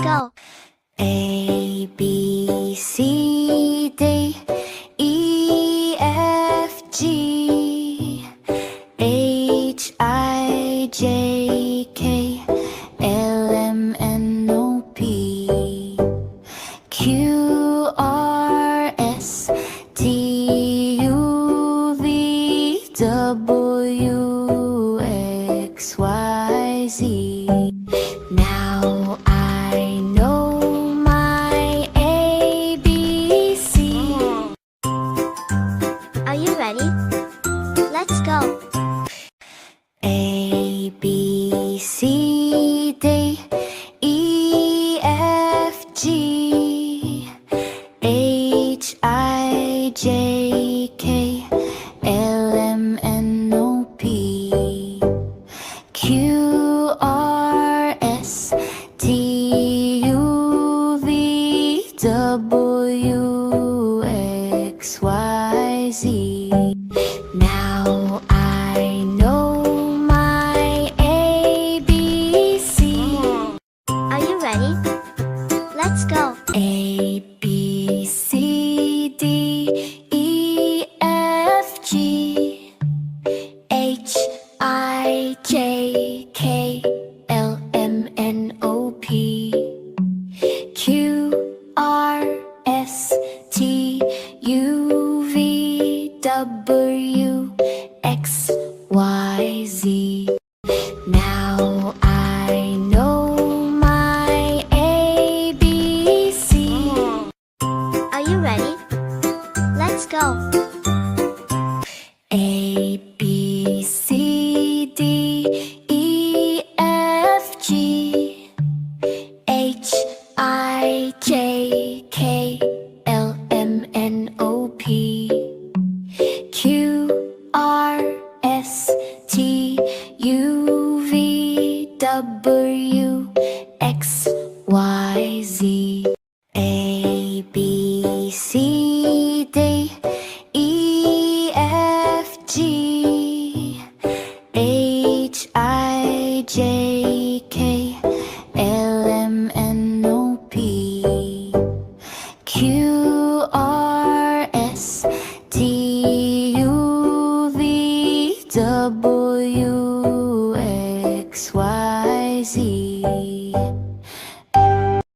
go. A, B, C, D, E, F, G, H, I, J, K, L, M, N, O, P, Q, R, S, T, U, V, W, X, Y, Z. Now I know my ABC. Are you ready? Let's go. A, B, C, D, E, F, G, H, I, J, K, L, M, N, O, P, Q, R, S, T, U, V, W, X, Y, Z. Now I know my ABC. Are you ready? Let's go. A, B, C, D, E, F, G, H, I, J, K, L, M, N, O, P, Q, R, S, T, U, V, W, X, Y, Z. Now I know my ABC. Are you ready? Let's go. A, B, C, D, E, F, G, H, I, J, K, L, M, N, O, P, Q, R, S, T, U, V, W,